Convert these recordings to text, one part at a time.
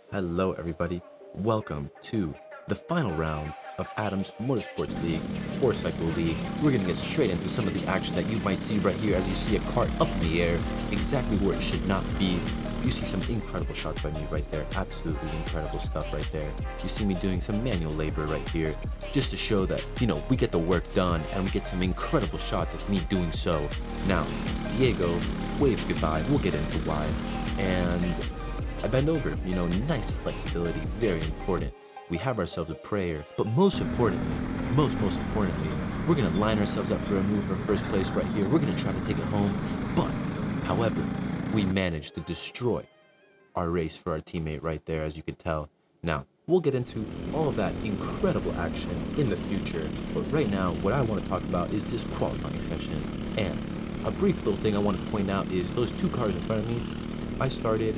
Hello, everybody. Welcome to the final round of Adam's Motorsports League, or Cycle League. We're going to get straight into some of the action that you might see right here as you see a cart up in the air, exactly where it should not be. You see some incredible shots by me right there, absolutely incredible stuff right there. You see me doing some manual labor right here, just to show that, we get the work done and we get some incredible shots of me doing so. Now, Diego waves goodbye, we'll get into why, and I bend over, nice flexibility, very important. We have ourselves a prayer, but most importantly, most importantly, we're gonna line ourselves up for a move for first place right here. We're gonna try to take it home, but, however, we managed to destroy our race for our teammate right there, as you could tell. Now, we'll get into all of that incredible action in the future, but right now, what I want to talk about is this qualifying session. And a brief little thing I want to point out is those two cars in front of me, I started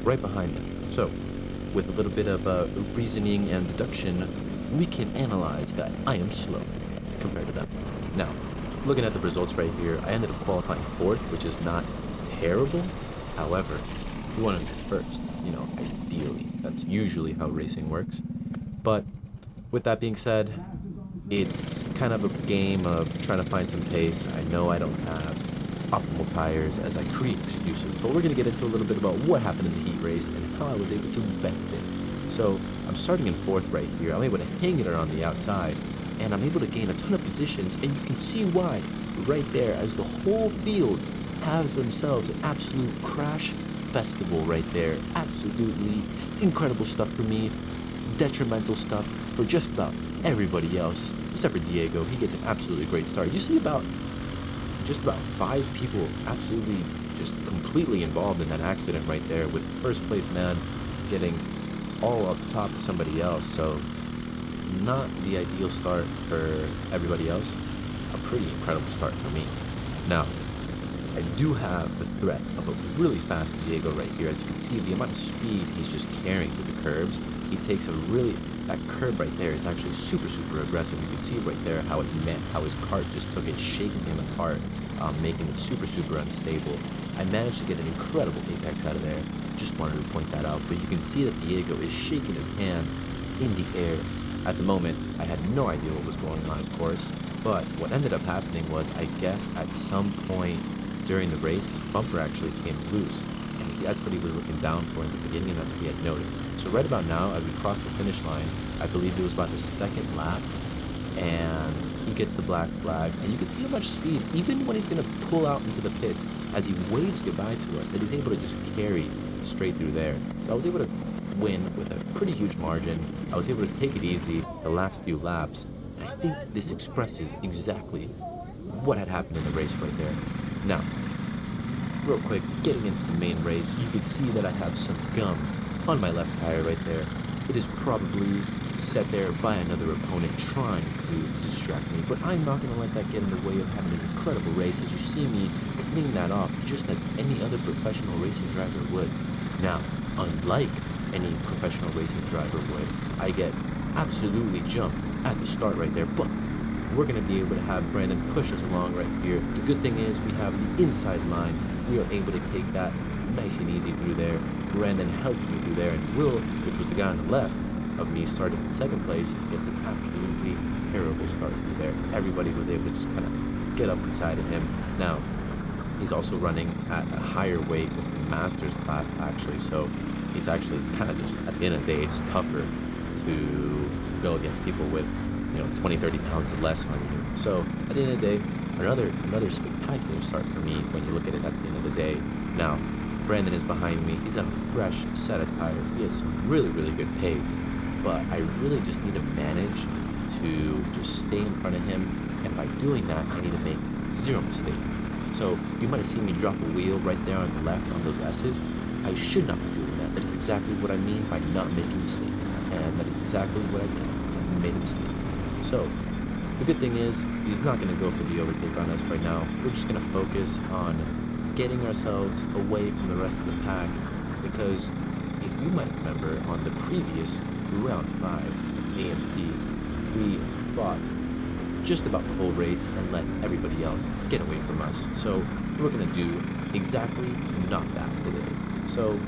right behind them. So, with a little bit of reasoning and deduction, we can analyze that I am slow compared to them. Now, looking at the results right here, I ended up qualifying fourth, which is not terrible. However, we wanted to be first, ideally. That's usually how racing works. But with that being said, it's kind of a game of trying to find some pace. I know I don't have optimal tires as I create excuses, but we're going to get into a little bit about what happened in the heat race and how I was able to benefit. So I'm starting in fourth right here. I'm able to hang it around the outside, and I'm able to gain a ton of positions, and you can see why right there as the whole field has themselves an absolute crash festival right there. Absolutely incredible stuff for me, detrimental stuff for just about everybody else, except for Diego. He gets an absolutely great start. You see just about 5 people absolutely just completely involved in that accident right there, with first place man getting all up top to somebody else. So not the ideal start for everybody else, a pretty incredible start for me. Now, I do have the threat of a really fast Diego right here. As you can see, the amount of speed he's just carrying through the curves. He takes that curb right there is actually super aggressive. You can see right there how his cart just took it, shaking him apart, making it super unstable. I managed to get an incredible apex out of there. Just wanted to point that out. But you can see that Diego is shaking his hand in the air. At the moment, I had no idea what was going on, of course. But what ended up happening was, I guess, at some point during the race, his bumper actually came loose. And that's what he was looking down for in the beginning, and that's what he had noted. So right about now, as we cross the finish line, I believe it was about the second lap, and he gets the black flag, and you can see how much speed, even when he's going to pull out into the pits, as he waves goodbye to us, that he's able to just carry straight through there. So I was able to win with a pretty huge margin. I was able to take it easy the last few laps, and I think this expresses exactly what had happened in the race right there. Now, real quick, getting into the main race, you can see that I have some gum on my left tire right there. It is probably set there by another opponent trying to distract me, but I'm not going to let that get in the way of having an incredible race, as you see me clean that off just as any other professional racing driver would. Now, unlike any professional racing driver would, I get absolutely jumped at the start right there, but we're going to be able to have Brandon push us along right here. The good thing is we have the inside line. We are able to take that nice and easy through there. Brandon helps me through there, and Will, which was the guy on the left of me starting in second place, gets an absolutely terrible start through there. Everybody was able to just kind of get up inside of him. Now, he's also running at a higher weight with the Masters class, actually, so it's actually kind of just, at the end of the day, it's tougher to go against people with 20, 30 pounds less on you. So at the end of the day, another spectacular start for me when you look at it at the end of the day. Now, Brandon is behind me. He's on a fresh set of tires. He has some really good pace, but I really just need to manage to just stay in front of him, and by doing that, I need to make 0 mistakes. So you might have seen me drop a wheel right there on the left on those S's. I should not be doing that. That is exactly what I mean by not making mistakes, and that is exactly what I did. I made a mistake. So, the good thing is, he's not going to go for the overtake on us right now. We're just going to focus on getting ourselves away from the rest of the pack, because if you might remember, on the previous round 5 AMP, we fought just about the whole race and let everybody else get away from us. So, we're going to do exactly not that today. So,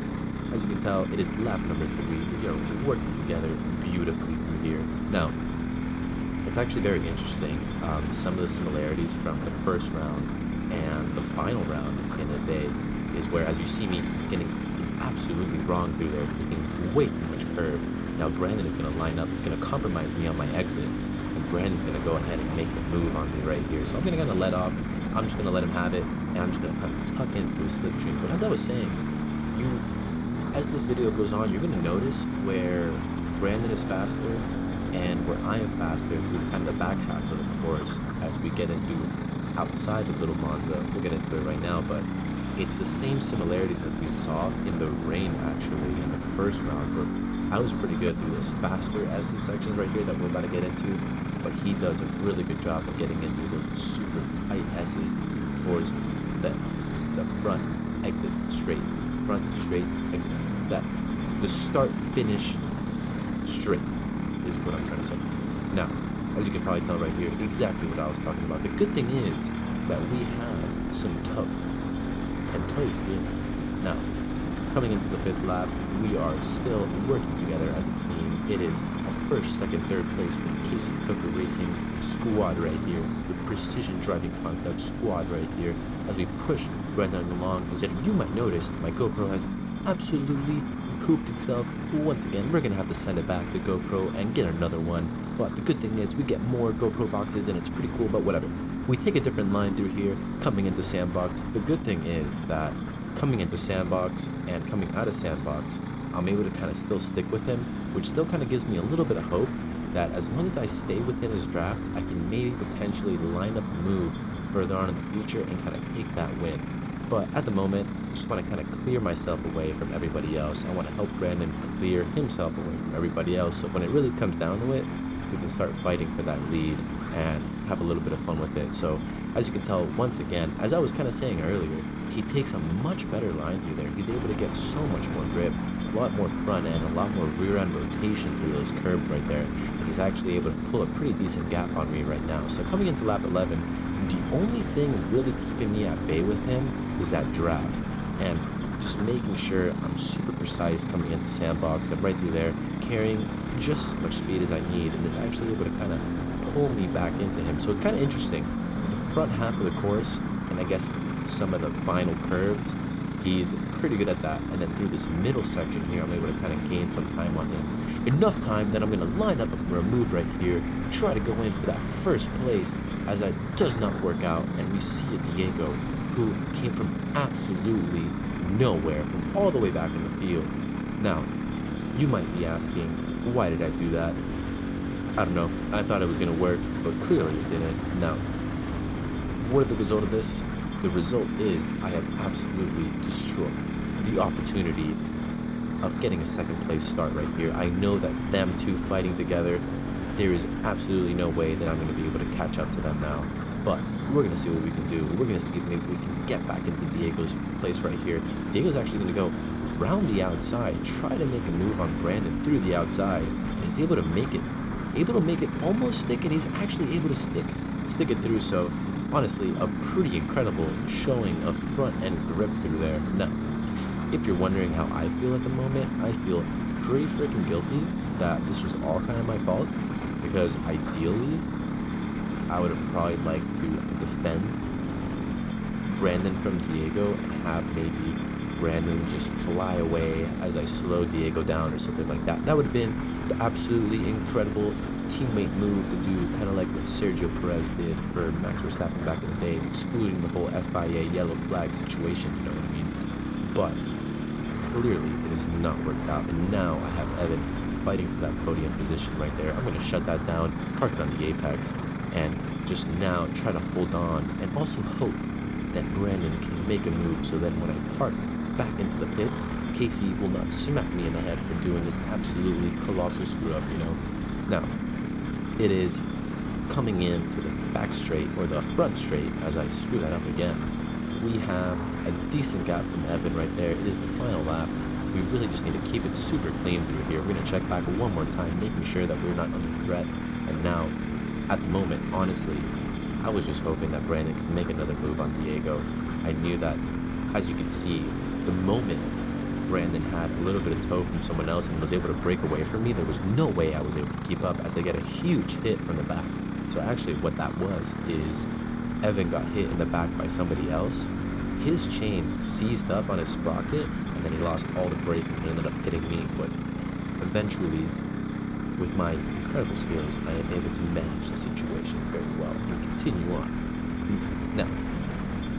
as you can tell, it is lap number 3. We are working together beautifully through here. Now, it's actually very interesting, some of the similarities from the first round and the final round in the day is where, as you see me getting absolutely wrong through there, taking way too much curve. Now Brandon is going to line up, it's going to compromise me on my exit, and Brandon's going to go ahead and make the move on me right here. So I'm going to kind of let off, I'm just going to let him have it, and I'm just going to kind of tuck into a slipstream. But as I was saying, as this video goes on, you're going to notice where Brandon is faster and where I am faster through kind of the back half of the course as we get into outside of Little Monza. We'll get into it right now, but it's the same similarities as we saw in the rain actually in the first round, where I was pretty good through those faster SE sections right here that we're about to get into, but he does a really good job of getting into those super tight S's towards the front exit straight, front straight exit, that the start finish straight is what I'm trying to say. Now, as you can probably tell right here, exactly what I was talking about. The good thing is that we have some toe, and toe's good. Now, coming into the 5th lap, we are still working together as a team. It is a first, second, third place for the Casey Cooker Racing squad right here, the Precision Driving Concept squad right here, as we push Brandon along. As you might notice, my GoPro has absolutely pooped itself. Once again, we're gonna have to send it back to GoPro and get another one, but the good thing is we get more GoPro boxes and it's pretty cool. But whatever, we take a different line through here coming into Sandbox. The good thing is that coming into Sandbox and coming out of Sandbox, I'm able to kind of still stick with him, which still kind of gives me a little bit of hope that as long as I stay within his draft, I can maybe potentially line up a move further on in the future and kind of take that win. But at the moment, I just want to kind of clear myself away from everybody else. I want to help Brandon clear himself away from everybody else, so when it really comes down to it, we can start fighting for that lead and have a little bit of fun with it. So as you can tell, once again, as I was kind of saying earlier, he takes a much better line through there. He's able to get so much more grip, a lot more front end, a lot more rear end rotation through those curves right there. And he's actually able to pull a pretty decent gap on me right now. So coming into lap 11, the only thing really keeping me at bay with him is that draft, and just making sure I'm super precise coming into Sandbox and right through there, carrying just as much speed as I need, and it's actually able to kind of pull me back into him. So it's kind of interesting. The front half of the course, and I guess some of the final curves, he's pretty good at that. And then through this middle section here, I'm able to kind of gain some time on him. Enough time that I'm going to line up for a move right here, try to go in for that first place, as that does not work out, and we see a Diego who came from absolutely nowhere, from all the way back in the field. Now, you might be asking, why did I do that? I don't know. I thought it was going to work, but clearly it didn't. Now, what is the result of this? The result is I have absolutely destroyed the opportunity of getting a second place start right here. I know that them two fighting together, there is absolutely no way that I'm going to be able to catch up to them now. But we're going to see what we can do. We're going to see if maybe we can get back into Diego's place right here. Diego's actually going to go round the outside, try to make a move on Brandon through the outside, and he's able to make it. Able to make it almost stick, and he's actually able to stick it through. So honestly, a pretty incredible showing of front end grip through there. Now, if you're wondering how I feel at the moment, I feel pretty freaking guilty that this was all kind of my fault, because ideally I would have probably liked to defend Brandon from Diego and have maybe Brandon just fly away as I slow Diego down or something like that. That would have been the absolutely incredible teammate move to do, kind of like what Sergio Perez did for Max Verstappen back in the day, excluding the whole FIA yellow flag situation, you know what I mean? But clearly it has not worked out, and now I have Evan fighting for that podium position right there. I'm going to shut that down, park it on the apex, and just now try to hold on and also hope that Brandon can make a move so that when I park back into the pits, Casey will not smack me in the head for doing this absolutely colossal screw up, you know? Now, it is coming into the back straight, or the front straight, as I screw that up again. We have a decent gap from Evan right there. It is the final lap. We really just need to keep it super clean through here. We're going to check back one more time, making sure that we're not under threat. And now, at the moment, honestly, I was just hoping that Brandon could make another move on Diego. I knew that, as you can see, the moment Brandon had a little bit of tow from someone else and was able to break away from me, there was no way I was able to keep up as they get a huge hit from the back. So actually what that was is Evan got hit in the back by somebody else. His chain seized up on his sprocket, and then he lost all the braking and ended up hitting me. But eventually, with my incredible skills, I am able to manage the situation very well and continue on. Now,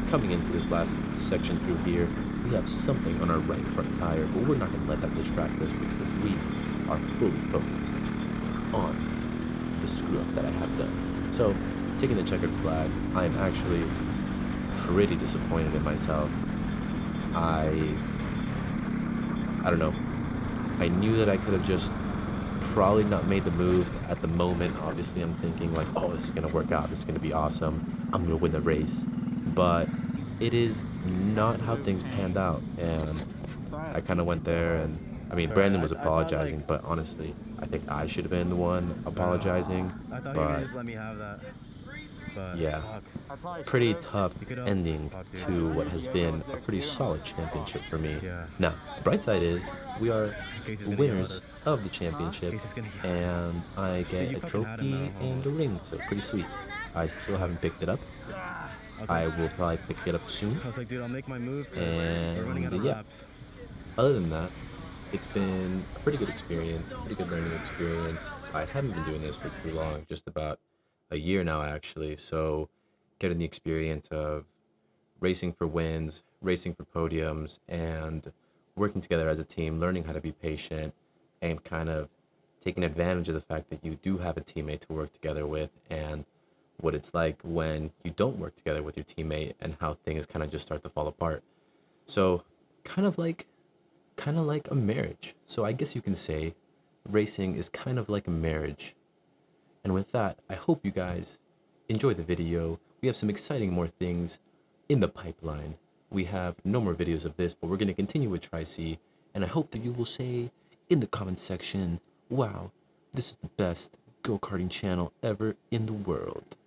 coming into this last section through here, we have something on our right front tire, but we're not going to let that distract us because we are fully focused on the screw up that I have done. So, taking the checkered flag, I am actually pretty disappointed in myself. I don't know. I knew that I could have just probably not made the move at the moment. Obviously, I'm thinking like, oh, this is going to work out. This is going to be awesome. I'm going to win the race. But it is not how things panned out. And I kind of went there and, I mean, Brandon was apologizing, but honestly, I think I should have been the one apologizing. I thought but you were gonna just let me have that. But yeah, pretty tough ending to what has been a pretty solid championship for me. Yeah. Now, the bright side is we are the winners of the championship, and I get a trophy and a ring, so pretty sweet. I still haven't picked it up. I will probably pick it up soon. I was like, dude, I'll make my move. We're running out of Yeah, laps. other than that, it's been a pretty good experience, pretty good learning experience. I haven't been doing this for too long, just about a year now actually, so getting the experience of racing for wins, racing for podiums, and working together as a team, learning how to be patient, and kind of taking advantage of the fact that you do have a teammate to work together with, and what it's like when you don't work together with your teammate and how things kind of just start to fall apart. So kind of like a marriage. So I guess you can say racing is kind of like a marriage. And with that, I hope you guys enjoy the video. We have some exciting more things in the pipeline. We have no more videos of this, but we're going to continue with Tri-C. And I hope that you will say in the comment section, wow, this is the best go-karting channel ever in the world.